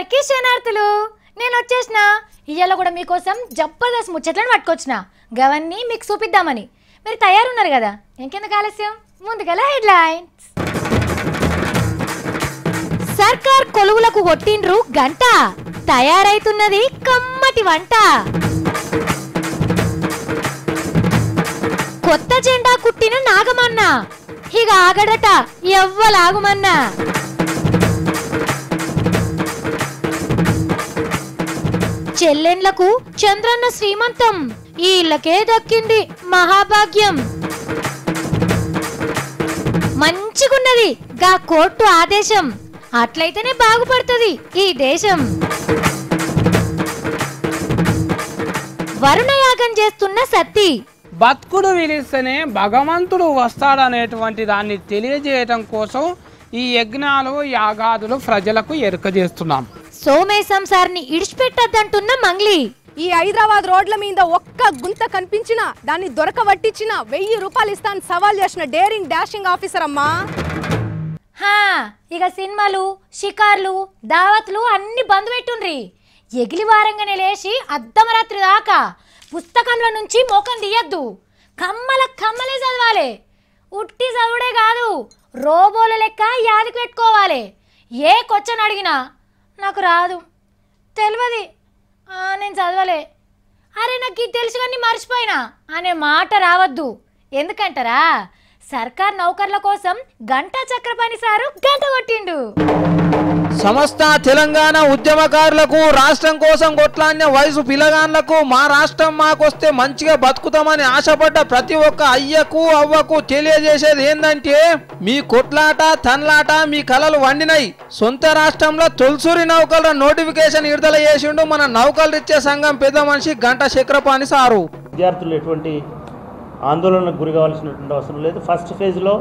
అందరికీ శనార్థులు. నేను వచ్చేసిన ఇయ్యాల కూడా మీకోసం జబర్దస్త్ ముచ్చట్లను పట్టుకొచ్చిన. గవన్నీ మీకు చూపిద్దామని. మీరు తయారున్నారు కదా? ఇంకెందుకు ఆలస్యం, ముందుగల హెడ్లైన్స్. సర్కార్ కొలువులకు కొట్టిండ్రు గంట, తయారైతున్నది కమ్మటి వంట. కొత్త జెండా కుట్టిన నాగమన్న ఇక ఆగడట ఎవ్వలాగుమన్నా. చెల్లెన్లకు చంద్రన్న శ్రీమంతం, ఈ ఇళ్ళకే దక్కింది మహాభాగ్యం. మంచిగున్నది గా కోర్టు ఆదేశం, అట్లయితేనే బాగుపడుతుంది ఈ దేశం. వరుణయాగం చేస్తున్న సత్తి, బతుకుడు విలిస్తేనే భగవంతుడు వస్తాడనేటువంటి దాన్ని తెలియజేయటం కోసం ఈ యజ్ఞాలు యాగాదులు ప్రజలకు ఎరుక చేస్తున్నాం. సోమేశం సార్ని ఇడిచిపెట్టద్దంటున్న మంగ్లీ, ఈ హైదరాబాద్ రోడ్ల మీద ఒక్క గుంత కనిపించినా దాన్ని దొరకబట్టించిన 1000 రూపాయలు ఇస్తాను సవాల్ చేసిన డేరింగ్ డాషింగ్ ఆఫీసర్ అమ్మా. ఇక సినిమాలు, షికార్లు, దావత్లు అన్ని బంద్ పెట్టుండ్రి. ఎగిలి వారంగానే లేచి అర్ధమరాత్రి దాకా పుస్తకంలో నుంచి మోకం తీయద్దు. కమ్మలే చదవాలి. ఉట్టి చదువుడే కాదు, రోబోల లెక్క యాదికి పెట్టుకోవాలి. ఏ క్వశ్చన్ అడిగినా నాకు రాదు, తెలియదు, నేను చదవలే, అరే నాకు ఇది తెలుసు కానీ మర్చిపోయినా అనే మాట రావద్దు. ఎందుకంటారా? సర్కార్ నౌకర్ల కోసం గంటా చక్రపాణి సారు గంట కొట్టిండు. సమస్త తెలంగాణ ఉద్యమకారులకు, రాష్ట్రం కోసం కొట్లాడిన వయసు పిల్లగాన్లకు, మా రాష్ట్రం మాకొస్తే మంచిగా బతుకుతామని ఆశపడ్డ ప్రతి ఒక్క అయ్యకు అవ్వకు తెలియజేసేది ఏందంటే, మీ కొట్లాట తన్లాట మీ కలలు వండినాయి. సొంత రాష్ట్రంలో తొలిసూరి నౌకల నోటిఫికేషన్ విడుదల చేసిండు మన నౌకలు ఇచ్చే సంఘం పెద్ద మనిషి గంటా చక్రపాణి సారు. విద్యార్థులు ఎటువంటి ఆందోళనకు గురి కావాల్సినటువంటి అవసరం లేదు. ఫస్ట్ ఫేజ్లో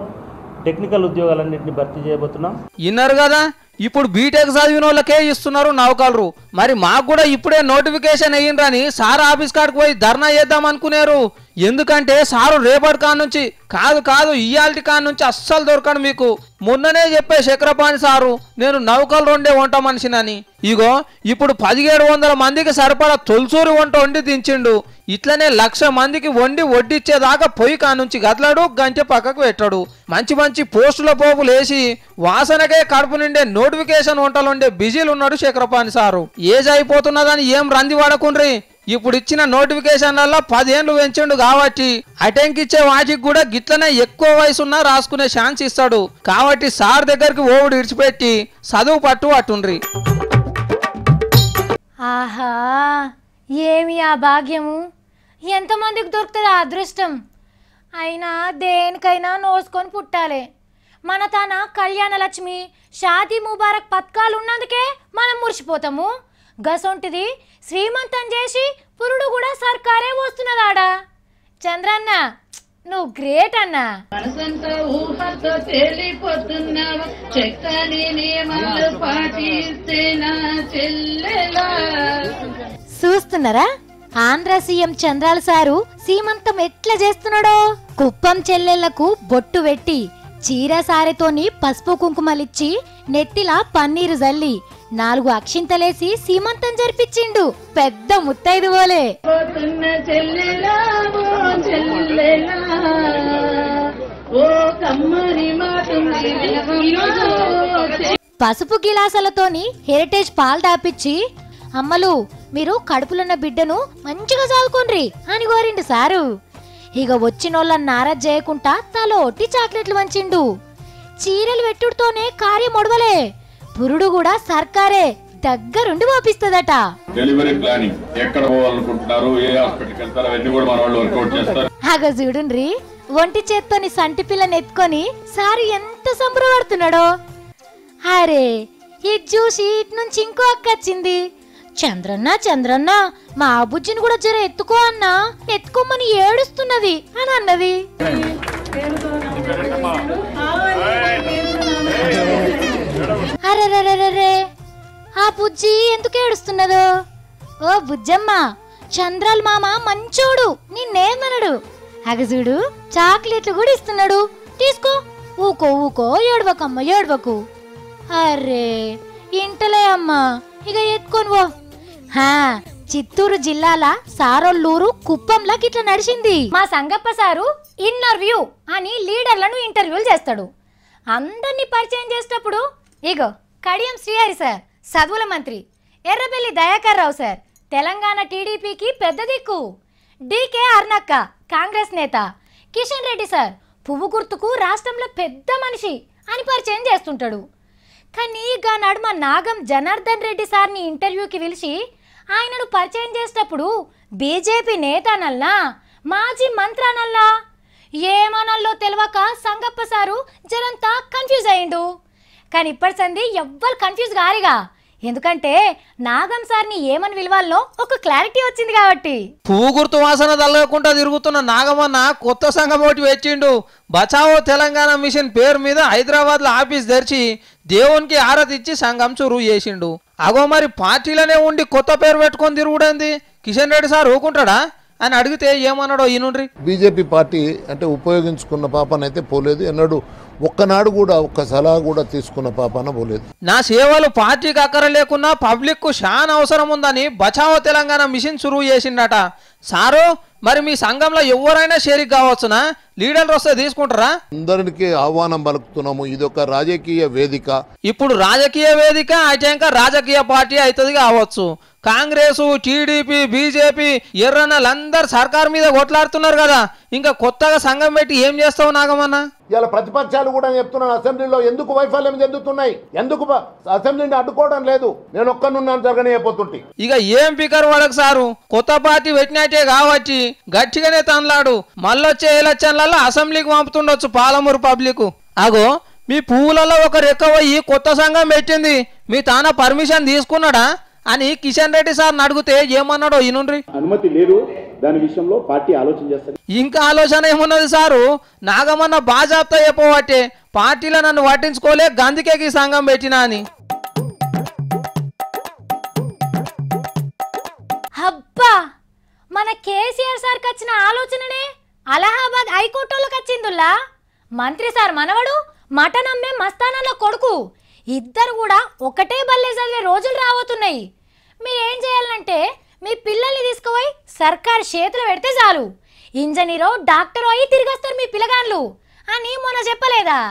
టెక్నికల్ ఉద్యోగాలన్నింటినీ భర్తీ చేయబోతున్నాం. విన్నారు కదా, ఇప్పుడు బీటెక్ చదివిన వాళ్ళకే ఇస్తున్నారు నౌకలు. మరి మాకు కూడా ఇప్పుడే నోటిఫికేషన్ అయ్యిండ్రని సార్ ఆఫీస్ కాడికి పోయి ధర్నా చేద్దాం అనుకున్నారు. ఎందుకంటే సారు రేపటి కాడ నుంచి కాదు ఇయాల్టి కాడ నుంచి అస్సలు దొరకడు మీకు. మొన్ననే చెప్పే చక్రపాణి సారు, నేను నౌకలు 2 వంట మనిషినని. ఇగో ఇప్పుడు 1700 మందికి సరిపడా తొలిసూరి వంట వండి దించిండు. ఇట్లనే 1,00,000 మందికి వండి వడ్డిచ్చేదాకా పొయ్యి కానుంచి గదలాడు, గంటె పక్కకు పెట్టాడు. మంచి పోస్టుల పోపులు వేసి వాసనకే కడుపు నిండే నోటిఫికేషన్ వంటలు ఉండే బిజీలు ఉన్నాడు చక్రపాణి సారు. ఏజ్ అయిపోతున్నదని ఏం రంది వాడకుండ్రి. ఇప్పుడు ఇచ్చిన నోటిఫికేషన్లలో 10 ఏళ్ళు పెంచిండు కాబట్టి అటెంకిచ్చే వాటికి కూడా గిట్లనే ఎక్కువ వయసున్నా రాసుకునే ఛాన్స్ ఇస్తాడు. కాబట్టి సార్ దగ్గరికి ఓవుడు ఇడిచిపెట్టి చదువు పట్టుండ్రి. ఆహా, ఏమి ఆ భాగ్యము! ఎంతమందికి దొరుకుతుంది ఆ అదృష్టం? అయినా దేనికైనా నోసుకొని పుట్టాలి. మన తన కళ్యాణ లక్ష్మి, షాదీ ముబారక్ పథకాలు ఉన్నందుకే మనం మురిసిపోతాము. గసొంటిది శ్రీమంతం చేసి పురుడు కూడా సర్కారే వస్తున్నదాడా. చంద్రన్న, నువ్వు గ్రేట్ అన్నా. చూస్తున్నారా, ఆంధ్ర సీఎం చంద్రాల సారు సీమంతం ఎట్లా చేస్తున్నాడో. కుప్పం చెల్లెళ్లకు బొట్టు పెట్టి చీర సారెతోని పసుపు కుంకుమలిచ్చి నెత్తిలా పన్నీరు జల్లి 4 అక్షింతలేసి సీమంతం జరిపించిండు. పెద్ద ముత్తైదు పోలే. పసుపు గిలాసాలతోని హెరిటేజ్ పాలు దాపిచ్చి, అమ్మలు మీరు కడుపులున్న బిడ్డను మంచిగా చదువుకోండ్రి అని కోరిండు సారు. ఇక వచ్చినోళ్ళని నారాజ్ చేయకుండా తలోటి చాక్లెట్లు వంచిండు. చీరలు పెట్టుడుతోనే కార్యం ఒడవలే, పురుడు కూడా సర్కారే దగ్గరుండి పంపిస్తుందట. డెలివరీ ప్లానింగ్ ఎక్కడ పోవాలనుకుంటున్నారు, ఏ హాస్పిటల్కి వెళ్తారు, అవన్నీ కూడా మన వాళ్ళు వర్కౌట్ చేస్తారు. అగ చూడుండ్రి, ఒంటి చేత్తోని సంటి పిల్లని ఎత్తుకొని సారు ఎంత సంబరపడుతున్నాడో. అరే, ఇది చూసి ఇటు నుంచి ఇంకో అక్క వచ్చింది. చంద్రన్న మా బుజ్జిని కూడా జర ఎత్తుకో అన్నా, ఎత్తుకోమని ఏడుస్తున్నది అని అన్నది. అరే, ఆ బుజ్జి ఎందుకు ఏడుస్తున్నదో? ఓ బుజ్జమ్మ, చంద్రాల మామ మంచోడు, నిన్నేమనడు. అగజుడు చాక్లెట్లు కూడా ఇస్తున్నాడు, తీసుకో. ఊకో ఏడవకమ్మ ఏడవకు. అరే ఇంటలే అమ్మా, ఇక ఎత్తుకొని పో. చిత్తూరు జిల్లాల సారొల్లూరు కుప్పంలా గిట్ల నడిచింది. మా సంగప్ప సారు ఇంటర్వ్యూ అని లీడర్లను ఇంటర్వ్యూలు చేస్తాడు. అందరినీ పరిచయం చేసేటప్పుడు ఇగో కడియం శ్రీహరి సార్ చదువుల మంత్రి, ఎర్రబెల్లి దయాకర్ రావు సార్ తెలంగాణ టీడీపీకి పెద్ద దిక్కు, డికే అర్నక్క కాంగ్రెస్ నేత, కిషన్ రెడ్డి సార్ పువ్వు గుర్తుకు రాష్ట్రంలో పెద్ద మనిషి అని పరిచయం చేస్తుంటాడు. కానీ ఇక నడుమ నాగం జనార్దన్ రెడ్డి సార్ని ఇంటర్వ్యూకి పిలిచి ఆయనను పరిచయం చేసేటప్పుడు బీజేపీ నేత అనల్లా మాజీ మంత్రి అనల్లా ఏమనల్లో తెలియక సంగప్ప సారు జరంతా కన్ఫ్యూజ్ అయ్యిండు. కానీ ఇప్పటి సంది ఎవ్వరు కన్ఫ్యూజ్ కారిగా, ఎందుకంటే నాగం సార్ని ఏమని విలువాలో ఒక క్లారిటీ వచ్చింది కాబట్టి. పువ్వు గుర్తు వాసన తల్లకుండా తిరుగుతున్న నాగమన్న కొత్త సంఘం ఒకటి పెట్టిండు. బచావో తెలంగాణ మిషన్ పేరు మీద హైదరాబాద్లో ఆఫీస్ తెరిచి దేవునికి ఆరతి ఇచ్చి సంఘం చురువు చేసిండు. అగో మరి పార్టీలోనే ఉండి కొత్త పేరు పెట్టుకొని తిరుగుడంది. కిషన్ రెడ్డి సార్ ఊకుంటాడా అని అడిగితే ఏమన్నాడో ఈనుండ్రి. బీజేపీ పార్టీ అంటే ఉపయోగించుకున్న పాపనైతే పోలేదు, ఎన్నడూ ఒక్కనాడు కూడా ఒక్క సలహా కూడా తీసుకున్న పాపన పోలేదు. నా సేవలు పార్టీకి అక్కర లేకున్నా పబ్లిక్ కు చాలా అవసరం ఉందని బచావో తెలంగాణ మిషన్ చురువు చేసిండట. సారు మరి మీ సంఘంలో ఎవరైనా షేరిక్ కావచ్చునా? లీడర్లు వస్తే తీసుకుంటారా? అందరికి ఆహ్వానం పలుకుతున్నాము. ఇది ఒక రాజకీయ వేదిక. ఇప్పుడు రాజకీయ వేదిక అయితే రాజకీయ పార్టీ అవుతుంది కావచ్చు. కాంగ్రెస్, టీడీపీ, బీజేపీ ఎర్రన్నలందరూ సర్కార్ మీద కొట్లాడుతున్నారు కదా, ఇంకా కొత్తగా సంఘం పెట్టి ఏం చేస్తావు నాగమన్నా? ఇలా ప్రతిపక్షాలు కూడా చెప్తున్నాను, అసెంబ్లీలో ఎందుకు వైఫల్యం చెందుతున్నాయి, ఎందుకు అసెంబ్లీని అడ్డుకోవడం లేదు, నేను ఒక్కనున్నాను జరగనిపోతుంటే. ఇక ఏం పికర్ వాడకు సారు, కొత్త పార్టీ పెట్టినట్టే కావచ్చు గట్టిగానే తనలాడు. మళ్ళొచ్చే ఎలక్షన్లలో అసెంబ్లీకి పంపుతుండొచ్చు పాలమూరు పబ్లిక్. అగో మీ పువ్వులలో ఒకరు ఎక్కువయ్యి కొత్త సంఘం పెట్టింది, మీ తాన పర్మిషన్ తీసుకున్నాడా అని కిషన్ రెడ్డి సార్ అడిగితే ఏమన్నాడో ఈనుండ్రి. అనుమతి లేదు, దాని విషయంలో పార్టీ ఆలోచన చేస్తుంది. ఇంకా ఆలోచన ఏమున్నది సారు, నాగమన్న బాజాప్తా చెప్పబట్టే పార్టీలో నన్ను పట్టించుకోలే గందుకే ఈ సంఘం పెట్టినా అని. అబ్బా మన కేసీఆర్ సార్కి వచ్చిన ఆలోచననే అలహాబాద్ హైకోర్టులోకి వచ్చిందుల్లా. మంత్రి సార్ మనవడు మటన్ అమ్మే మస్తానన్న కొడుకు ఇద్దరు కూడా ఒకటే బల్లే చదివే రోజులు రాబోతున్నాయి. మీరేం చేయాలంటే మీ పిల్లల్ని తీసుకుపోయి సర్కార్ చేతులు పెడితే చాలు, ఇంజనీరో డాక్టరో అయి తిరిగొస్తారు మీ పిల్లగాన్లు అని మొన్న చెప్పలేదా?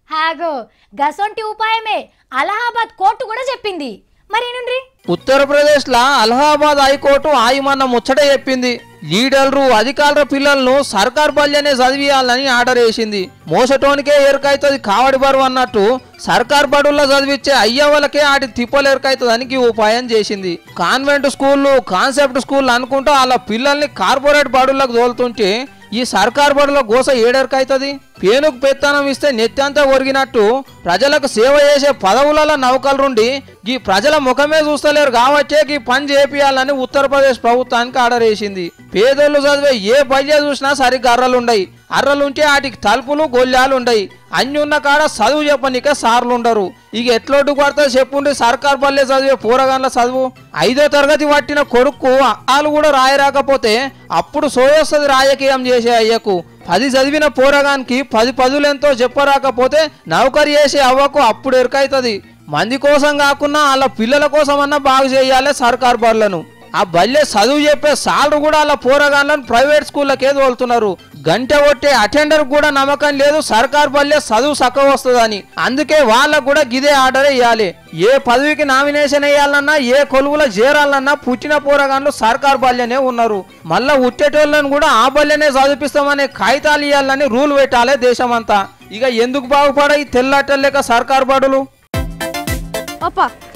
హాగో గసొంటి ఉపాయమే అలహాబాద్ కోర్టు కూడా చెప్పింది. మరేనుండ్రి ఉత్తరప్రదేశ్ లా అలహాబాద్ హైకోర్టు ఆయమన్న ముచ్చట చెప్పింది. లీడర్లు అధికారుల పిల్లలను సర్కార్ బల్యనే చదివియాలని ఆర్డర్ వేసింది. మోసటోనికే ఎరుకైతుంది కావడి బరువు అన్నట్టు సర్కార్ బడుల్లో చదివించే అయ్యవలకే ఆటి తిప్పలు ఎరుకైతుందని ఉపాయం చేసింది. కాన్వెంట్ స్కూళ్ళు, కాన్సెప్ట్ స్కూళ్ళు అనుకుంటూ వాళ్ళ పిల్లల్ని కార్పొరేట్ బడులకు తోలుతుంటే ఈ సర్కార్ బడుల గోస ఏడెరకైతుంది. పేనుకు పెత్తనం ఇస్తే నెత్తంతా ఒరిగినట్టు ప్రజలకు సేవ చేసే పదవులలో నౌకలుండి ఈ ప్రజల ముఖమే చూస్తలేరు కాబట్టే ఈ పని చేపియాలని ఉత్తరప్రదేశ్ ప్రభుత్వానికి ఆర్డర్ వేసింది. పేదోళ్ళు చదివే ఏ బల్య చూసినా సరిగ్గా అర్రలుండయి, అర్రలుంటే వాటికి తలుపులు గొల్లాలు ఉండయి, అన్ని ఉన్న కాడ చదువు చెప్పనికే సార్లు ఉండరు. ఇక ఎట్లోటు కొడతా చెప్పుండి సర్కార్ బల్లే చదివే పూరగాన్ల చదువు. 5వ తరగతి పట్టిన కొడుకు వాళ్ళు కూడా రాయరాకపోతే అప్పుడు సోయొస్తుంది రాజకీయం చేసే అయ్యకు. 10 చదివిన పోరగానికి 10 పదులెంతో చెప్పరాకపోతే నౌకరీ చేసే అవ్వకు అప్పుడు ఎరుకైతుంది. మంది కోసం కాకుండా వాళ్ళ పిల్లల కోసం అన్నా బాగు చేయాలి సర్కార్ బడులను. ఆ బల్లె చదువు చెప్పే సార్లు కూడా వాళ్ళ పోరగాన్లను ప్రైవేట్ స్కూళ్ళకే తోలుతున్నారు. గంట కొట్టే అటెండర్ కూడా నమ్మకం లేదు సర్కార్ బల్లె చదువు చక్కగా వస్తుందని. అందుకే వాళ్ళకు కూడా గిదే ఆర్డర్ వేయాలి. ఏ పదవికి నామినేషన్ వేయాలన్నా, ఏ కొలువులో చేరాలన్నా పుట్టిన పోరగాన్లు సర్కార్ బల్లెనే ఉన్నారు. మళ్ళా ఉట్టేటోళ్ళను కూడా ఆ బల్లెనే చదివిస్తామనే కాగితాలు ఇవ్వాలని రూల్ పెట్టాలి దేశమంతా. ఇక ఎందుకు బాగుపడ ఈ తెల్లటలేక సర్కార్ బడులు.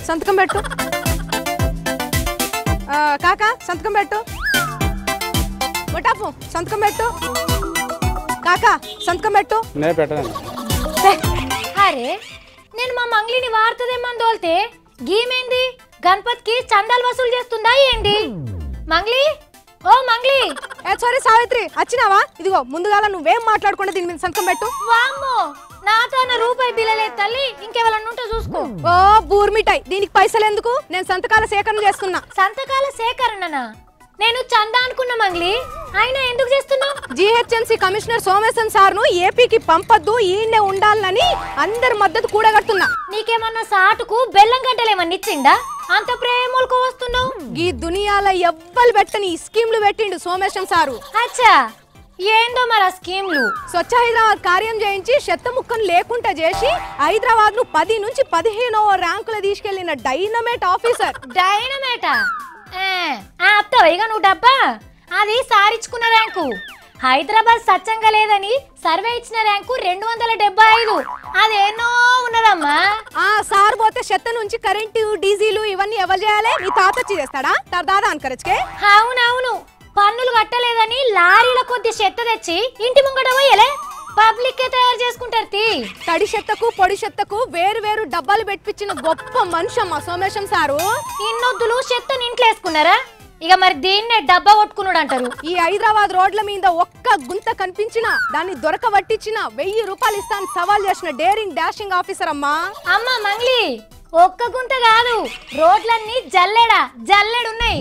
సంతకం పెట్టు కాకా, సంతకం పెట్టు. మొటాపు సంతకం పెట్టు కాకా, సంతకం పెట్టు. అరే నేను మా మంగ్లీని వార్తదేమని తోలితే గీమేంది గణపతికి చందాలు వసూలు చేస్తుందా ఏంటి? మంగ్లీ, ఓ మంగ్లీ. సారీ సావిత్రి, వచ్చినావా? ఇదిగో ముందుగాల నువ్వేం మాట్లాడకుండా దీని మీద సంతకం పెట్టు. వామ్మో, నాతో రూపాయి బిల్లలే తల్లి, ఇంకెవరన్నా ఉంటే చూసుకో. ఓ బూర్మిఠాయి, దీనికి పైసలు ఎందుకు? నేను సంతకాల సేకరణ చేస్తున్నా. సంతకాల సేకరణనా? నేను చందా అనుకున్నా మంగ్లీ, ఆయన ఎందుకు చేస్తున్నావు? జిహెచ్ఎంసీ కమిషనర్ సోమేశన్ సార్ ను ఏపీకి పంపద్దు, ఈయనే ఉండాలని అందరి మద్దతు కూడగడుతున్నా. నీకేమన్నా సాటుకు బెల్లం గంటలేమన్నా ఇచ్చిండా? అంత ప్రేమలకు వస్తున్నావు? ఈ దునియాల ఎవ్వలు పెట్టని స్కీమ్లు పెట్టిండు సోమేశం సారు. అచ్చా, ఏందో మరి స్కీమ్లు? స్వచ్ఛ హైదరాబాద్ కార్యం చేయించి చెత్త ముక్కను లేకుండా చేసి హైదరాబాద్ ను 10 నుంచి 15వ ర్యాంకులు తీసుకెళ్లిన డైనమేట్ ఆఫీసర్. డైనమేటా? ఆప్తావు ఇక నువ్వు డబ్బా. అది సారిచ్చుకున్న ర్యాంకు. హైదరాబాద్ స్వచ్ఛంగా లేదని సర్వే ఇచ్చిన ర్యాంకు 275. అదేనో ఉన్నదమ్మా. సార్ పోతే చెత్త నుంచి కరెంటు డీజిల్ ఇవన్నీ ఎవరు చేయాలి? మీ తాత చేస్తాడా? దాదా అనుకరచుకే. అవునవును, పన్నులు కట్టలేదని లారీల కొద్ది చెత్త తెచ్చి ఇంటి ముంగట పోయలే, పబ్లిక్ తయారు చేసుకుంటారు. తడి చెత్తకు పొడి చెత్తకు వేరు వేరు డబ్బాలు పెట్టించిన గొప్ప మనిషి అమ్మ సోమేశం సారు. ఇన్నొద్దులు చెత్తని ఇంట్లో వేసుకున్నారా? ఇక మరి దీన్నే డబ్బా కొట్టుకున్నాడు అంటారు. ఈ హైదరాబాద్ రోడ్ల మీద ఒక్క గుంత కనిపించినా దాన్ని దొరకబట్టించిన 1000 రూపాయలు ఇస్తాను సవాల్ చేసిన డేరింగ్ డాషింగ్ ఆఫీసర్ అమ్మా. అమ్మ మంగ్లీ, ఒక్క గుంత కాదు, రోడ్లన్నీ జల్లెడున్నాయి.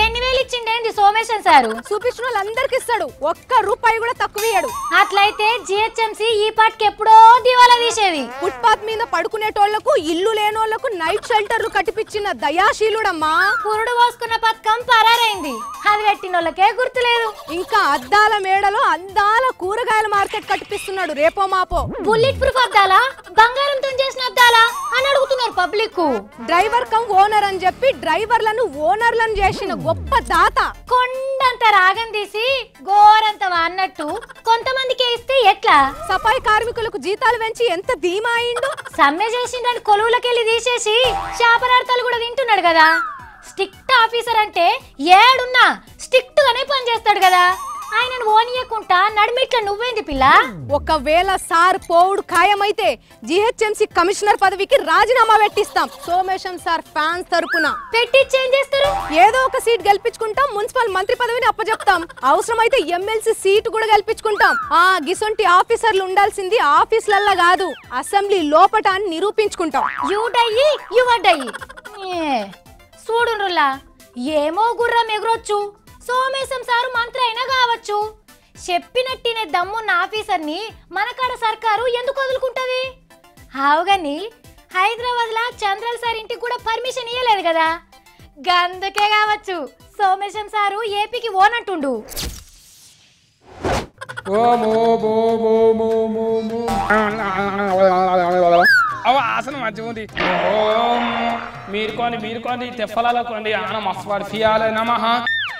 ఎన్ని వేలు ఇచ్చిండేంది సోమేశం సారు? చూపించిన వాళ్ళందరికి ఇస్తాడు, ఒక్క రూపాయి కూడా తక్కువ ఇయ్యడు. అట్లయితే జిహెచ్ఎంసీ ఈ పాటికి ఎప్పుడో దివాలా తీసేది. ఫుట్పాత్ మీద పడుకునేటోళ్లకు, ఇల్లు లేనోళ్లకు నైట్ షెల్టర్లు కట్టిపించిన దయాశీలుడమ్మా. పురుడు పోసుకున్న పథకం పరారైంది, అది పెట్టినోళ్ళకే గుర్తులేదు. ఇంకా అద్దాల మేడలో అందాల కూరగాయల మార్కెట్ కట్టిపిస్తున్నాడు రేపో మాపో. బుల్లెట్ ప్రూఫ్ అద్దాలా, బంగారంతో చేసిన అద్దాలా అని అడుగుతున్నారు పబ్లిక్. డ్రైవర్ కమ్ ఓనర్ అని చెప్పి డ్రైవర్లను ఓనర్లను చేసిన గొప్ప దాత. కొండంత రాగం తీసి గోరంత అన్నట్టు కొంతమందికి ఇస్తే ఎట్లా? సఫాయి కార్మికులకు జీతాలు పెంచి ఎంత ధీమా అయిండు. సమ్మె చేసిందని కొలువులకెళ్ళి తీసేసి శాపనార్థాలు కూడా తింటున్నాడు కదా. స్ట్రిక్ట్ ఆఫీసర్ అంటే ఏడున్నా స్ట్రిక్ట్ గానే పనిచేస్తాడు కదా. ఆయనను ఓనియకుంటా నడిమిట్ల నువ్వేంది పిల్ల? ఒకవేళ సార్ పోవుడు ఖాయమైతే జిహెచ్ఎంసీ కమిషనర్ పదవికి రాజీనామా పెట్టిస్తాం. సోమేశం సార్ ఫ్యాన్స్ తరపున పెట్టించి ఏం చేస్తారు? ఏదో ఒక సీట్ గెలిపించుకుంటాం, మున్సిపల్ మంత్రి పదవిని అప్పచెప్తాం, అవసరమైతే ఎమ్మెల్సీ సీటు కూడా గెలిపించుకుంటాం. గిసొంటి ఆఫీసర్లు ఉండాల్సింది ఆఫీసులల్లా కాదు, అసెంబ్లీ లోపట అని నిరూపించుకుంటాం. యువడయ్యి చూడుండ్రులా, ఏమో గుర్రం ఎగురొచ్చు, సోమేశం సారు మంత్రి అయినా కావచ్చు. చెప్పినట్టినే దమ్మున్న ఆఫీసర్ని మనకాడ సర్కారు ఎందుకు వదులుకుంటది? హావుగాని హైదరాబాద్ లా చంద్రల్ సార్ ఇంటికి కూడా పర్మిషన్ ఇయ్యలేదు కదా, గందుకే కావచ్చు సోమేశం సారు ఏపీకి ఓనంటుండు. ఆసనం మంచిగా ఉంది. మీరుకోండి తెప్పలకోండి. ఆన మస్తు వాడు ఫియాలే నమః.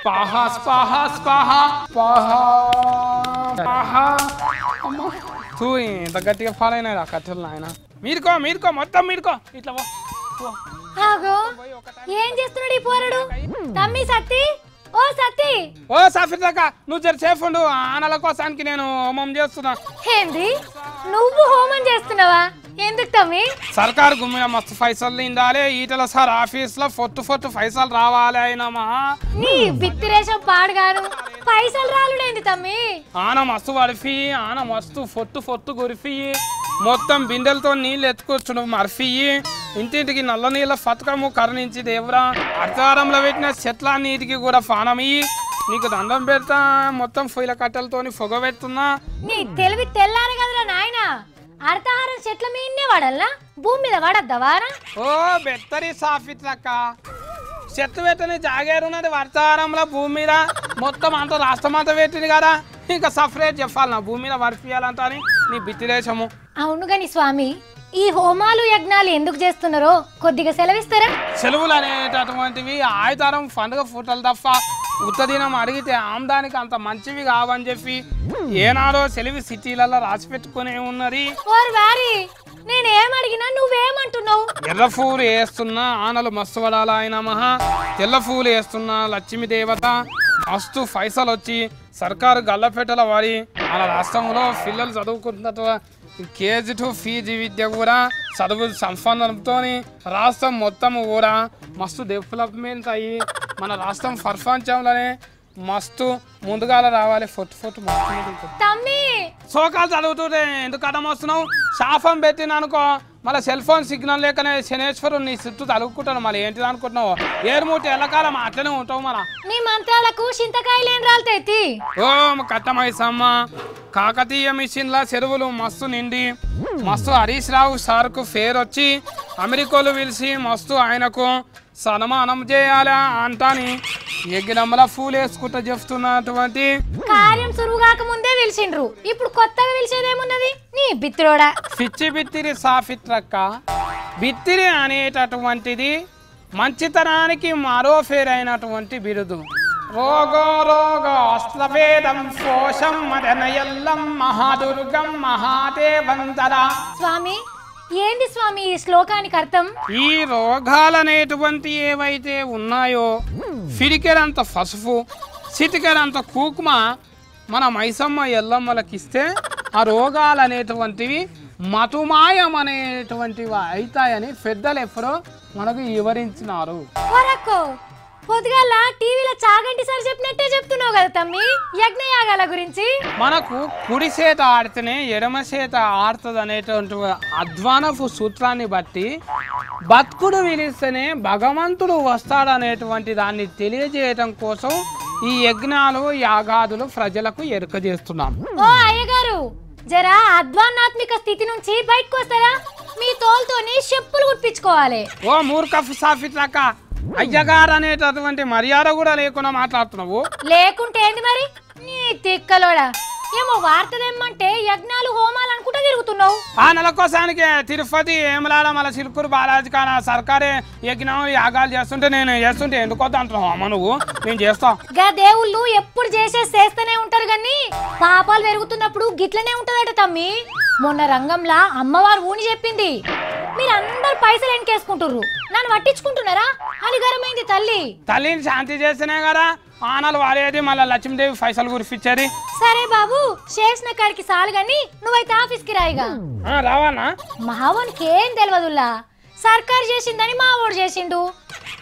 స్పాహ స్పాహ స్పాహ స్పాహ స్పాహ. తూ ఇంత గట్టిగా ఫాలో అయినా ఆ కట్టెలు నాయన. మీరుకో మొత్తం మీరుకో. ఇట్లా ఏం చేస్తున్నాడు ఈ పోరడు? తమ్మి సత్తి, ఓ సఫిదాక నువ్వు జర సేఫ్ ఉండు. ఆనల కోసానికి నేను హోమం చేస్తున్నా. ఏంది నువ్వు హోమం చేస్తున్నావా? ఎందుకు తమ్మి? సర్కారు గుమ్మిన మస్తు పైసలు నిండాలి. ఈటల సార్ ఆఫీస్ లో ఫొట్టు పైసలు రావాలి. అయినమా నీ బిత్తిరేషం పాడుగాను, పైసలు రాలుడేంది తమ్మి? ఆన మస్తు వడిఫి, ఆన మస్తు ఫొట్టు గురిఫి, మొత్తం బిందెలతో నీళ్ళు ఎత్తుకొచ్చుడు మర్ఫీ. ఇంటింటికి నల్ల నీళ్ళ పథకము కరుణించి దేవురా. అర్థారంలో పెట్టిన చెట్ల నీటికి కూడా ఫానమి. నీకు దండం పెడతా, మొత్తం పొయ్యిల కట్టెలతో పొగ పెడుతున్నా. నీ తెలివి తెల్లారు కదరా నాయన. అర్థాహారం చెట్ల మీదనే వాడల్లా, భూమి మీద వాడద్దావారా? ఓ బెత్తరి సాఫిత్ లక్క, చెట్టు పెట్టని జాగేరున్నది వర్షారంలో భూమి మీద. మొత్తం అంత రాష్ట్రం అంతా పెట్టింది కదా, ఇంకా సపరేట్ చెప్పాలి నా భూమి మీద వర్పియాలంత అని నీ బిత్తిదేశము. అవును గాని స్వామి, ఈ హోమాలు యజ్ఞాలు ఎందుకు చేస్తున్నారో కొద్దిగా సెలవిస్తారా? సెలవులు అనేటటువంటివి ఆయుతారం పండుగ ఫోటోలు తప్ప ఉత్తదినం అడిగితే ఆమ్దానికి అంత మంచివి కావని చెప్పి ఏనాడో సెలవు సిటీలలో రాసి పెట్టుకునే ఉన్నది. నేనేమడిగినా నువ్వేమంటున్నావు? ఎర్ర పూలు వేస్తున్నా ఆనలు మస్తు పడాల ఆయన మహా. తెల్ల పూలు వేస్తున్నా లక్ష్మీ దేవత మస్తు పైసలు వచ్చి సర్కారు గల్లపెట్టల వారి మన రాష్ట్రంలో పిల్లలు చదువుకుంటున్న కేజీ టు పీజీ విద్య కూడా చదువు సంపన్నంతో రాష్ట్రం మొత్తం కూడా మస్తు డెవలప్మెంట్ అయ్యి మన రాష్ట్రం ప్రపంచంలోనే మస్తు ముందుగాల రావాలి. ఫొట్టు మస్తు సోకాలు చదువుతుంటే ఎందుకు అడ్డం వస్తున్నావు? శాపం పెట్టిన అనుకో మళ్ళీ సెల్ ఫోన్ సిగ్నల్ లేకనే శనేశ్వరుడు నీ చుట్టూ తలుపుకుంటాను. మళ్ళీ ఏంటిది అనుకుంటున్నావు? ఏరుమూటి ఎల్లకాలం అట్లనే ఉంటావు. మన నీ మంత్రాలకు చింతకాయలేం రాలుతాయి. ఓం కట్టమైసమ్మ. కాకతీయ మిషన్ల చెరువులు మస్తు నిండి మస్తు హరీష్ రావు సార్కు ఫేర్ వచ్చి అమెరికాలు పిలిచి మస్తు ఆయనకు సన్మానం చేయాలా అంటాని యజ్ఞముల పూలు వేసుకుంటా చెప్తున్నటువంటి కార్యం సురువు కాకముందే పిలిచిండ్రు, ఇప్పుడు కొత్తగా పిలిచేదేమున్నది నీ బిత్తిరోడా. పిచ్చి బిత్తిరి సాఫిత్రక్క. బిత్తిరి అనేటటువంటిది మంచితనానికి మరో పేరైనటువంటి బిరుదు. రోగో రోగ అస్త్రవేదం పోషం మదనయల్లం మహాదుర్గం మహాదేవంతర. స్వామి ఏంది స్వామి ఈ శ్లోకానికి అర్థం? ఈ రోగాలనేటువంటి ఏవైతే ఉన్నాయో ఫిరికెరంత పసుపు చిటికెరంత కుంకుమ మన మైసమ్మ ఎల్లమ్మలకిస్తే ఆ రోగాలు అనేటువంటివి మతుమాయం అనేటువంటివి అవుతాయని పెద్దలు ఎప్పుడో మనకు వివరించినారు. పొద్దుగాల టీవీలో చాగంటి సార్ చెప్పినట్టే చెప్తున్నావు కదా తమ్మి యజ్ఞయాగాల గురించి. మనకు కుడి చేత ఆడితేనే ఎడమ చేత ఆడుతుంది అనేటువంటి అధ్వానపు సూత్రాన్ని బట్టి బతుకుడు విలిస్తేనే భగవంతుడు వస్తాడనేటువంటి దాన్ని తెలియజేయటం కోసం ఈ యజ్ఞాలు యాగాదులు ప్రజలకు ఎరుక చేస్తున్నాం. ఓ అయ్యగారు, జరా అధ్వానాత్మిక స్థితి నుంచి బయటకు వస్తారా? మీ తోలుతోని చెప్పులు కుట్టించుకోవాలి. ఓ మూర్ఖపు సాఫిత్రక్క, అయ్యగారు అనేటటువంటి మర్యాద కూడా లేకుండా మాట్లాడుతున్నావు. లేకుంటే ఏంది మరి నీ తిక్కలోడా? ఏమో వార్త తెమ్మంటే యజ్ఞాలు హోమాలు అనుకుంటా తిరుగుతున్నావు. ఆ నెలకోసానికి తిరుపతి ఏమలాడ మళ్ళీ చిలుకూరు బాలాజీ కాడ సర్కారే యజ్ఞం యాగాలు చేస్తుంటే నేను చేస్తుంటే ఎందుకొద్దు అంటున్నావు అమ్మ నువ్వు? నేను చేస్తా. గా దేవుళ్ళు ఎప్పుడు చేస్తూనే ఉంటారు కానీ పాపాలు పెరుగుతున్నప్పుడు గిట్లనే ఉంటదట తమ్మి. మొన్న రంగంలా అమ్మవారు ఊని చెప్పింది, మీరందరు పైసలు ఎన్కేసుకుంటుర్రు, నన్ను పట్టించుకుంటున్నారా అని గరమైంది తల్లి. తల్లిని శాంతి చేస్తేనే కదా ఆనాలు వారేది మళ్ళీ లక్ష్మీదేవి పైసలు కురిపించేది. సరే బాబు, చేసిన కాడికి సాలు గాని నువ్వైతే ఆఫీస్కి రాయిగా. రావానా? మావోనికి ఏం తెలియదుల్లా, సర్కారు చేసిందని మావోడు చేసిండు.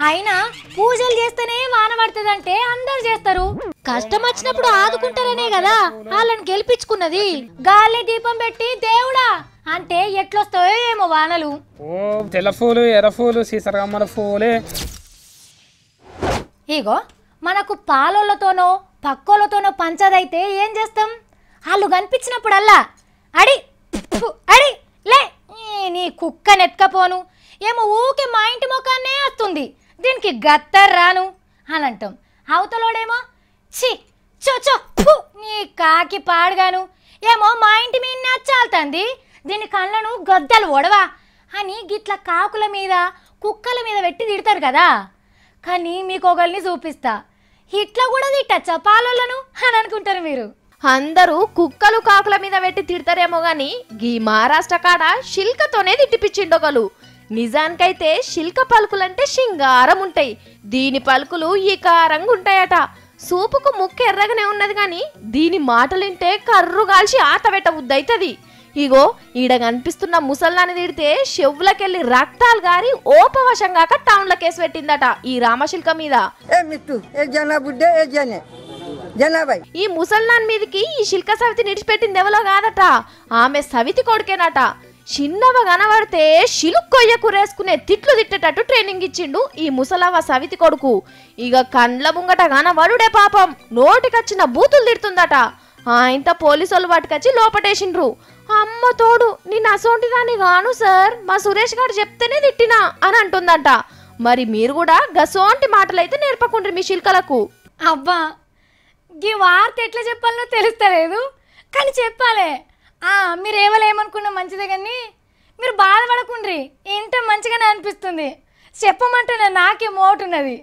అయినా పూజలు చేస్తేనే వాన పడుతుందంటే అందరు చేస్తారు. కష్టం వచ్చినప్పుడు ఆదుకుంటారనే కదా వాళ్ళని గెలిపించుకున్నది. గాలి దీపం పెట్టి దేవుడా అంటే ఎట్లొస్తాయో ఏమో వానలు. ఓ తెల్ల పూలు ఎర్ర పూలు సీసరగమ్మల పూలే. ఇగో మనకు పాలోళ్ళతోనో పక్కోళ్ళతోనో పంచదైతే ఏం చేస్తాం? వాళ్ళు కనిపించినప్పుడల్లా అడి అడి లే నీ కుక్క నెత్కపోను, ఏమో ఊకే మా ఇంటి ముఖాన్నే వస్తుంది, దీనికి గత్తర్ రాను అని అంటాం. అవతలోడేమో చి చో చో నీ కాకి పాడుగాను, ఏమో మా ఇంటి మీద నచ్చాలుతుంది, దీని కళ్ళను గద్దలు ఒడవా అని గిట్ల కాకుల మీద కుక్కల మీద పెట్టి తిడతారు కదా. కానీ మీకు ఒకళ్ళని చూపిస్తా, ఇట్లా కూడా తిట్టచ్చా పాలోళ్ళను అని అనుకుంటారు మీరు. అందరూ కుక్కలు కాకుల మీద పెట్టి తిడతారేమో గాని గీ మహారాష్ట్ర కాడ శిల్కతోనే తిట్టిపిచ్చిండొకలు. నిజానికైతే శిల్క పలుకులంటే శింగారం ఉంటాయి, దీని పలుకులు ఈ కారంగా ఉంటాయట. సూపుకు ముక్కు ఎర్రగానే ఉన్నది కానీ దీని మాటలింటే కర్రు కాల్చి ఆత పెట్ట బుద్ధైతది. ఇగో ఈడ కనిపిస్తున్న ముసల్లాని తిడితే చెవులకెళ్ళి రక్తాలు గారి ఓపవశం కాక టౌన్ల కేసు పెట్టిందట ఈ రామశిల్క మీద. ఈ ముసల్లాన్ మీదకి ఈ శిల్క సవితి నిడిచిపెట్టింది ఎవలో కాదట, ఆమె సవితి కొడుకేనట. చిన్నవ కనబడితే శిలుక్కొయ్య కురేసుకునే తిట్లు తిట్టేటట్టు ట్రైనింగ్ ఇచ్చిండు ఈ ముసలవ్వ సవితి కొడుకు. ఇక కండ్ల ముంగట కనబడుడే పాపం నోటికొచ్చిన బూతులు తిడుతుందట. ఇంత పోలీసు వాళ్ళు పట్టుకొచ్చి లోపటేసిండ్రు. అమ్మ తోడు నేను అసోంటిదాన్ని గాను సార్, మా సురేష్ గారు చెప్తేనే తిట్టినా అని అంటుందంట. మరి మీరు కూడా గసోంటి మాటలైతే నేర్పకుండ్రి మీ శిల్కలకు. అబ్బా ఈ వార్త ఎట్లా చెప్పాలనో తెలుస్తలేదు కానీ చెప్పాలి. మీరు ఏమనుకున్నా మంచిదే కానీ మీరు బాధపడకుండ్రి, ఇంత మంచిగానే అనిపిస్తుంది. చెప్పమంటే నాకే మోటున్నది.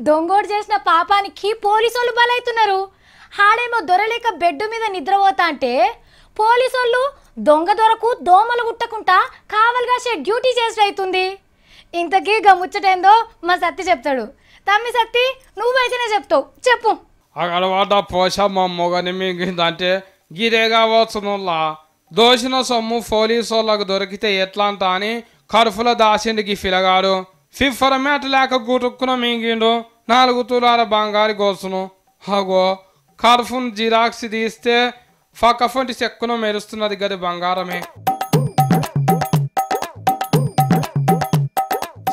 దొంగోడు చేసిన పాపానికి పోలీసు వాళ్ళు బలవుతున్నారు. ఆడేమో దొరలేక బెడ్ మీద నిద్రపోతా అంటే పోలీసోళ్ళు దొంగ దొరకు దోమలు గుట్టకుండా కావలిగా డ్యూటీ చేసి అవుతుంది. ఇంతకీ ముచ్చటేందో మా సత్తి చెప్తాడు. తమ్మి సత్తి నువ్వైతేనే చెప్తావు, చెప్పు. అక్కడ పోషమ్మ మొగని మింగిందంటే గిరేగా వచ్చునుల్లా దోషిన సొమ్ము పోలీసు వాళ్ళకు దొరికితే ఎట్లా అంట అని కరుఫులో దాసిండికి ఫిలగాడు ఫిఫరమేట లేక గుటుక్కున మింగిండు 4 తులాల బంగారు గోసును. అగో కర్ఫున్ జిరాక్స్ తీస్తే ఫకఫంటి చెక్కున మెరుస్తున్నది గది బంగారమే.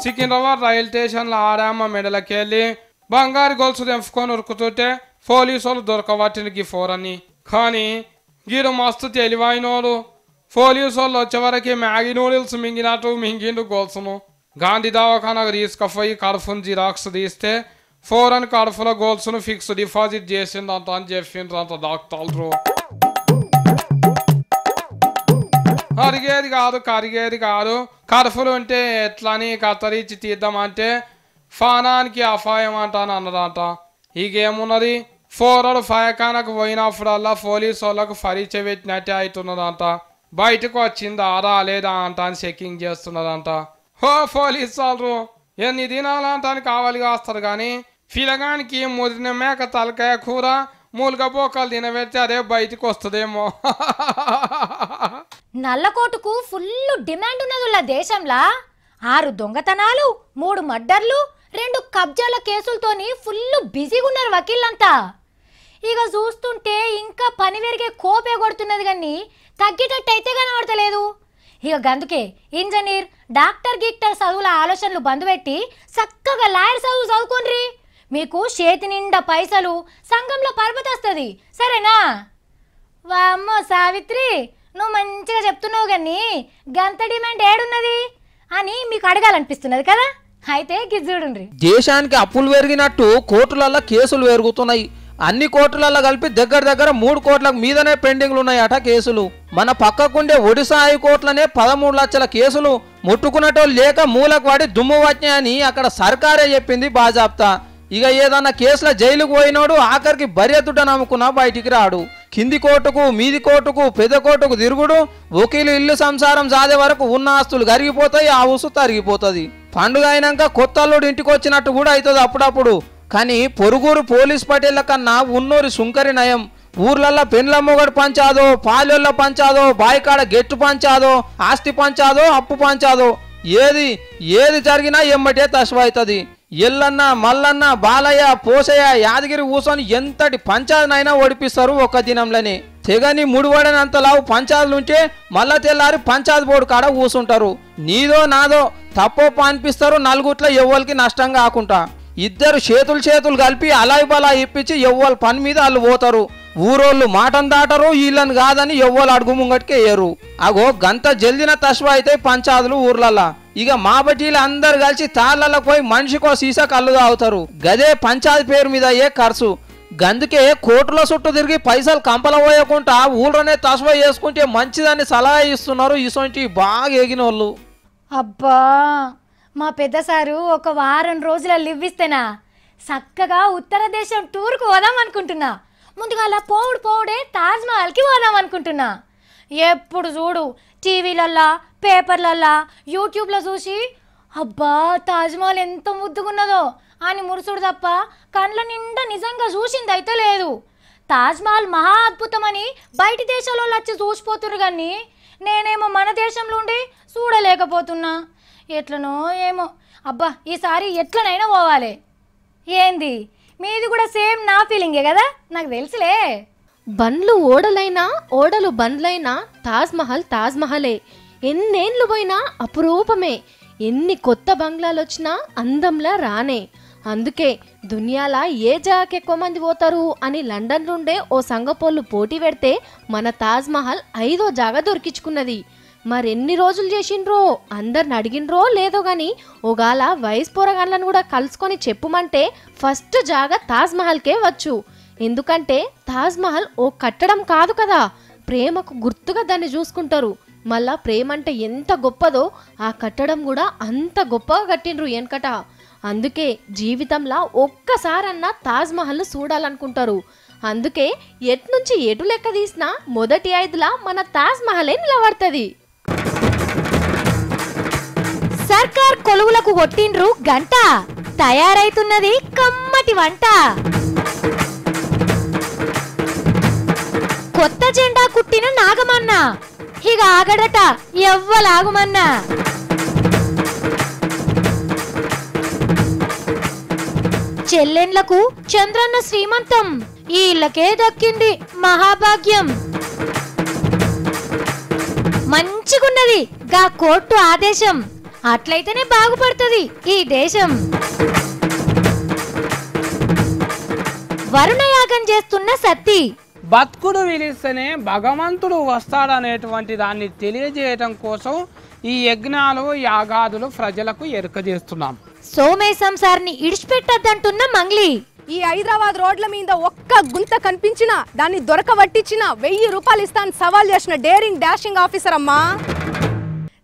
సికింద్రాబాద్ రైల్ స్టేషన్లో ఆడామ్మ మెడలకెళ్ళి బంగారు గొలుసు తెంపుకొని ఉరుకుతుంటే పోలీసు వాళ్ళు దొరకబట్టినకి ఫోరని. కానీ గీరు మస్తు తెలివైనోడు, పోలీసు వాళ్ళు వచ్చేవరకు మ్యాగీ నూడిల్స్ మింగినట్టు మింగిండు గొలుసును. గాంధీ దవాఖానకు తీసుకుపోయి కడుపును జిరాక్స్ తీస్తే ఫోరన్ కడుపులో గోల్స్ను ఫిక్స్ డిపాజిట్ చేసిందంట అని చెప్పిండ్రంట డాక్టర్లు. కరిగేది కాదు కడుపులు ఉంటే ఎట్లని కత్తరించి తీద్దామంటే ఫానానికి అపాయం అంట అని అన్నదంట. ఇకేమున్నది ఫోరడు ఫయకానకు పోయినప్పుడల్లా పోలీసు వాళ్ళకు పరీక్ష పెట్టినట్టే అవుతున్నదంట. బయటకు వచ్చిందా రాలేదా అంట అని చెకింగ్ చేస్తున్నదంట. పోలీసు వాళ్ళు ఎన్ని దినాలంటానికి కావాలి కాస్తారు కానీ పిల్లగానికి ముదిరిన మేక తలకాయ కూర మూలుగ బోకలు తినబెడితే అదే బయటకు వస్తుందేమో. నల్లకోటుకు ఫుల్ డిమాండ్ ఉన్నది దేశంలా. 6 దొంగతనాలు, 3 మర్డర్లు, 2 కబ్జాల కేసులతోని ఫుల్ బిజీగా ఉన్నారు వకీళ్ళంతా. ఇక చూస్తుంటే ఇంకా పని పెరిగే కోపే కొడుతున్నది కానీ తగ్గేటట్టు అయితే కనబడతలేదు. ఇక గందుకే ఇంజనీర్, డాక్టర్ గిక్టర్ చదువుల ఆలోచనలు బంద్ పెట్టి చక్కగా లాయర్ చదువు చదువుకోండి. మీకు చేతి నిండా పైసలు, సంఘంలో పరపతి వస్తుంది. సరేనా? వామ్మో సావిత్రి, నువ్వు మంచిగా చెప్తున్నావు కానీ గంత డిమాండ్ ఏడున్నది అని మీకు అడగాలనిపిస్తున్నది కదా. అయితే గిజ్జుడుండ్రి. దేశానికి అప్పులు పెరిగినట్టు కోర్టులలో కేసులు పెరుగుతున్నాయి. అన్ని కోర్టులలో కలిపి దగ్గర 3 కోట్లకు మీదనే పెండింగ్లు ఉన్నాయట కేసులు. మన పక్కకుండే ఒడిశా హైకోర్టులనే 13 లక్షల కేసులు ముట్టుకున్నటోళ్ళు లేక మూలకు వాడి దుమ్ము వచ్చాయని అక్కడ సర్కారే చెప్పింది బాజాప్తా. ఇక ఏదన్నా కేసుల జైలుకు పోయినోడు ఆఖరికి బర్రెతుట నమ్ముకున్నా బయటికి రాడు. కింది కోర్టుకు, మీది కోర్టుకు, పెద్ద కోర్టుకు తిరుగుడు. వకీలు ఇల్లు సంసారం సాదే వరకు ఉన్న ఆస్తులు కరిగిపోతాయి, ఆ ఉసు తరిగిపోతుంది. పండుగ అయినాక కొత్త అల్లుడు ఇంటికి వచ్చినట్టు కూడా అవుతుంది అప్పుడప్పుడు. కానీ పొరుగురు పోలీస్ పటేళ్ల కన్నా ఉన్నూరి సుంకరి నయం. ఊర్లల్లో పెండ్ల మొగడు పంచాదో, పాలెళ్ళ పంచాదో, బాయికాడ గెట్టు పంచాదో, ఆస్తి పంచాదో, అప్పు పంచాదో, ఏది జరిగినా ఎమ్మటే తస్వవుతుంది. ఎల్లన్న, మల్లన్న, బాలయ్య, పోసయ్య, యాదగిరి ఊసని ఎంతటి పంచాయతీనైనా ఓడిపిస్తారు ఒక్క దినంలోనే. తెగని ముడిపడినంతలావు పంచాయతీలుంటే మళ్ళా తెల్లారి పంచాయతీ బోర్డు కాడ కూసుంటారు. నీదో నాదో తప్పో అనిపిస్తారు. నలుగుట్ల ఎవ్వరికి నష్టం కాకుండా ఇద్దరు చేతులు కలిపి అలాయి బలా ఇప్పించి ఎవ్వరు పని మీద వాళ్ళు పోతారు. ఊరోళ్ళు మాటను దాటరు, వీళ్ళని కాదని ఎవ్వరు అడుగు ముంగటికే వేయరు. అగో గంత జల్దిన తస్వా అయితే పంచాయతీలు ఊర్లల్లా. ఇక మా బట్టీలు అందరు కలిసి తాళ్ళలో పోయి మనిషికో సీసా కళ్ళు తాగుతారు. గదే పంచాయతీ పేరు మీద అయ్యే ఖర్చు. గందుకే కోర్టుల చుట్టూ తిరిగి పైసలు కంపల పోయకుండా ఊళ్ళోనే తస్వా చేసుకుంటే మంచిదని సలహా ఇస్తున్నారు ఇసొంటి బాగా ఎగిన వాళ్ళు. అబ్బా, మా పెద్ద సారు ఒక వారం రోజుల లివ్ ఇస్తేనా చక్కగా ఉత్తర దేశం టూర్కు పోదాం అనుకుంటున్నా. ముందుగా అలా పోవుడే తాజ్మహల్కి పోదాం అనుకుంటున్నా. ఎప్పుడు చూడు టీవీలల్లా, పేపర్లల్లా, యూట్యూబ్లో చూసి అబ్బా తాజ్మహల్ ఎంత ముద్దుగున్నదో అని మురుసుడు తప్ప కళ్ళ నిండా నిజంగా చూసింది అయితే లేదు. తాజ్మహల్ మహా అద్భుతమని బయటి దేశాల్లో వచ్చి చూసిపోతున్నారు కానీ నేనేమో మన దేశంలో ఉండి చూడలేకపోతున్నా. ఎట్లనో ఏమో. అబ్బా ఈసారి ఎట్లనైనా పోవాలి. ఏంది మీది కూడా సేమ్ నా ఫీలింగే కదా, నాకు తెలుసులే. బండ్లు ఓడలైనా, ఓడలు బండ్లైనా తాజ్మహలే. ఎన్నేళ్ళు పోయినా అపురూపమే. ఎన్ని కొత్త బంగ్లాలు వచ్చినా అందంలా రానే. అందుకే దునియాలా ఏ జాగకి ఎక్కువ మంది పోతారు అని లండన్ నుండే ఓ సంగపోళ్ళు పోటీ పెడితే మన తాజ్మహల్ 5వ జాగా దొరికించుకున్నది. మరెన్ని రోజులు చేసిండ్రో, అందరిని అడిగినరో లేదో గాని ఒకవేళ వయసు పోరగాళ్ళను కూడా కలుసుకొని చెప్పుమంటే ఫస్ట్ జాగా తాజ్మహల్కే వచ్చు. ఎందుకంటే తాజ్మహల్ ఓ కట్టడం కాదు కదా, ప్రేమకు గుర్తుగా దాన్ని చూసుకుంటారు. మళ్ళా ప్రేమ అంటే ఎంత గొప్పదో ఆ కట్టడం కూడా అంత గొప్పగా కట్టిండ్రు వెనకట. అందుకే జీవితంలో ఒక్కసారన్నా తాజ్మహల్ చూడాలనుకుంటారు. అందుకే ఎట్నుంచి ఎటు లెక్క తీసినా మొదటి 5లా మన తాజ్మహలే నిలబడుతుంది. సర్కార్ కొలువులకు కొట్టిండ్రు గంట, తయారైతున్నది కమ్మటి వంట. కొత్త జెండా కుట్టిన నాగమన్న ఇక ఆగడట ఎవ్వలాగుమన్నా. చెల్లెండ్లకు చంద్రన్న శ్రీమంతం వీళ్ళకే దక్కింది మహాభాగ్యం. మంచిగున్నది గా కోర్టు ఆదేశం, అట్లయితేనే బాగుపడుతుంది ఈ దేశం. వరుణయాగం చేస్తున్న సత్తి, బతుకుడు విలిస్తేనే భగవంతుడు వస్తాడనేటువంటి దాన్ని తెలియజేయటం కోసం ఈ యజ్ఞాలు యాగాదులు ప్రజలకు ఎరుకజేస్తున్నాం. సోమేశం సార్ని ఇడిచిపెట్టద్దంటున్న మంగ్లీ. ఈ హైదరాబాద్ రోడ్ల మీద ఒక్క గుంత కనిపించినా దాన్ని దొరకబట్టించిన 1000 రూపాయలు ఇస్తాను సవాల్ చేసిన డేరింగ్ డాషింగ్ ఆఫీసర్ అమ్మా.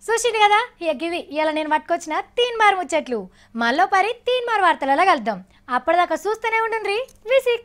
చూసింది కదా గివి ఇలా నేను పట్టుకొచ్చిన 3 మార్ ముచ్చట్లు. మళ్ళీ 3 మార్ వార్తలలో కలుద్దాం. అప్పటిదాకా చూస్తూనే ఉండండి V6.